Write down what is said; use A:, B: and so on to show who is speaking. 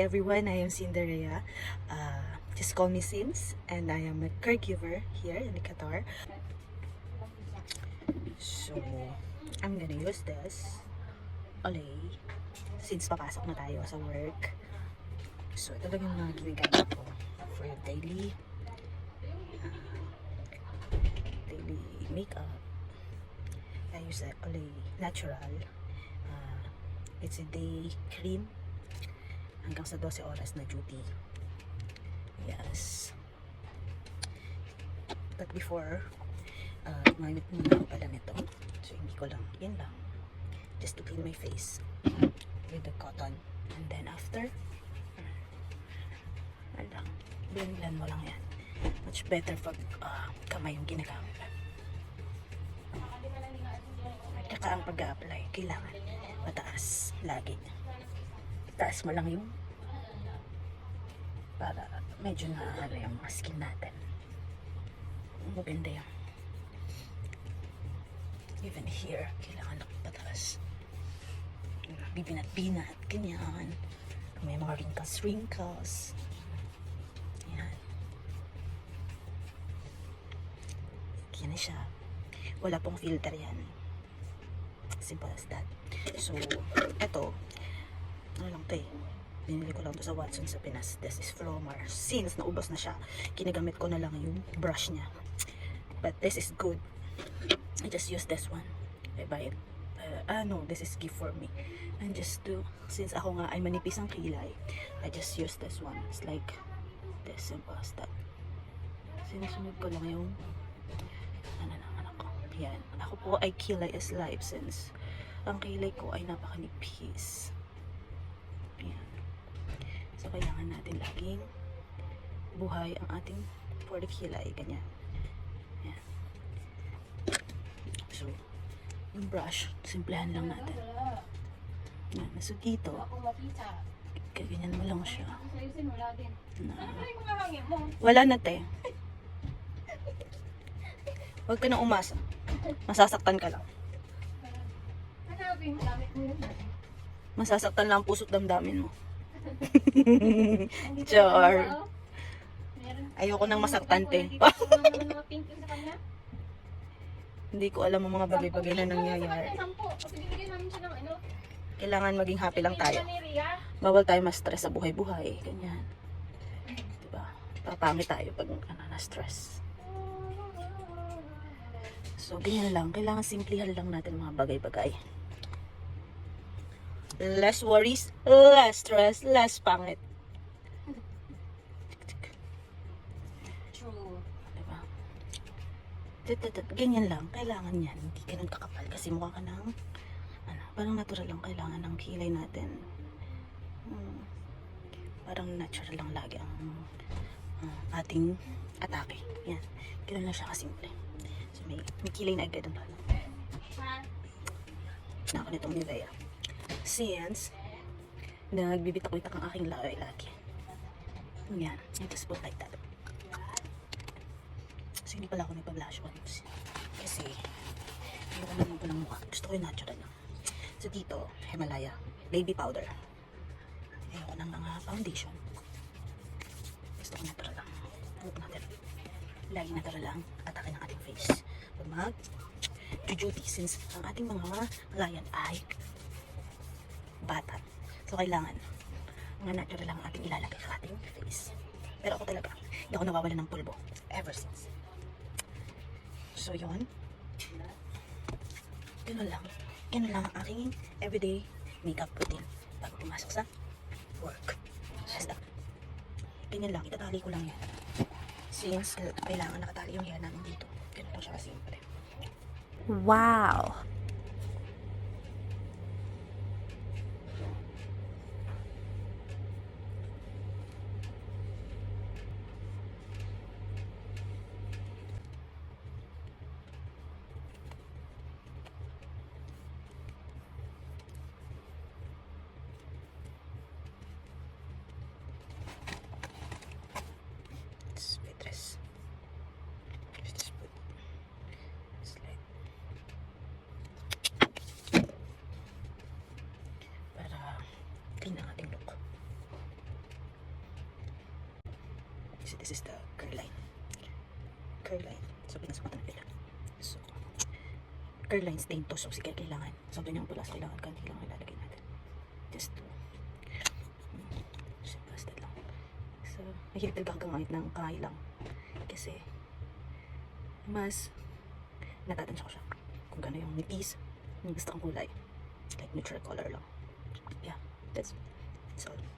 A: everyone, I am Cinderella. Just call me Sims, and I am a caregiver here in Qatar. So, I'm gonna use this olay since papasok na tayo sa work. So, ito lang yung mga ginagamit ko for daily makeup. I use a olay natural. It's a day cream hanggang sa 12 oras na duty. Yes. But before, gumamit muna ako pala nito. So, hindi ko lang, yan lang. Just to clean my face with the cotton. And then after, lang, blend mo lang yan. Much better pag kamay yung ginagamit. At saka ang pag-a-apply, kailangan mataas lagi. Taas mo lang yung para medyo na yung mga skin natin. Maganda yan. Even here, kailangan nakapataas. Bibinat-binat, ganyan. May mga wrinkles. Yan. Yan na siya. Wala pong filter yan. Simple as that. So, eto, ano lang to eh. Binili ko lang to sa Watson sa Pinas. This is Flomar. Since naubos na siya, kinagamit ko na lang yung brush niya. But this is good. I just use this one. I buy it. No, this is gift for me. And just to, since ako nga ay manipis ang kilay, I just use this one. It's like this, simple as that. Sinusunod ko lang yung ano ko. Yan. Ako po ay kilay is life since ang kilay ko ay napakanipis. Yan. So, kailangan natin laging buhay ang ating for the kilay. Ganyan. Yan. So, yung brush, simplahan lang natin. Yan. So, dito, kaganyan mo lang siya. Wala na, te. Huwag ka nang umasa. Masasaktan ka lang. Masasaktan lang ang puso't damdamin mo. Char. Ayoko nang masaktan, te. Hindi ko alam ang mga bagay-bagay na nangyayari. Kailangan maging happy lang tayo. Bawal tayo ma-stress sa buhay-buhay. Ganyan. Diba? Papangit tayo pag na-stress. So, ganyan lang. Kailangan simplihan lang natin mga bagay-bagay. Less worries, less stress, less pangit.
B: True.
A: Diba? Ganyan lang. Kailangan yan. Hindi ka nang kakapal kasi mukha ka ng parang natural lang kailangan ng kilay natin. Parang natural lang lagi ang ating atake. Yan. Ganun lang siya kasimple. So, may kilay na agad ang lalo. Ako nitong Nivea. Since nagbibitak-bitak ang aking laway lagi. Yan. I just put like that. So, hindi pala ako nagpa-blush on. Kasi, ayoko naman po ng mukha. Gusto ko yung natural lang. So, dito, Himalaya. Baby powder. Ayoko ng mga foundation. Gusto ko natural lang. Huwag natin. Lagi natural lang. Atake ng ating face. Pag mag-duty, since ang ating mga client ay bata. So, kailangan mga natural lang ating ilalagay sa ating face. Pero ako talaga, hindi ako nawawala ng pulbo. Ever since. So, yun. Ganun lang. Ganun lang ang aking everyday makeup routine bago pumasok sa work. Basta. Ganyan lang. Itatali ko lang yan. Since kailangan nakatali yung hair namin dito. Ganun lang siya kasimple.
B: Wow.
A: Kasi this is the curl line. Curl line. So, pinasok ko na nila. So, curl line stain to. So, sige, kailangan. Sabi niya ang pula sa kailangan ilalagay natin. Just to, basta lang. So, mahilig talaga gamit ng kamay lang. Kasi, mas natatansya ko siya. Kung gano'n yung nipis, yung gusto kong kulay. Like neutral color lang. Yeah, that's all.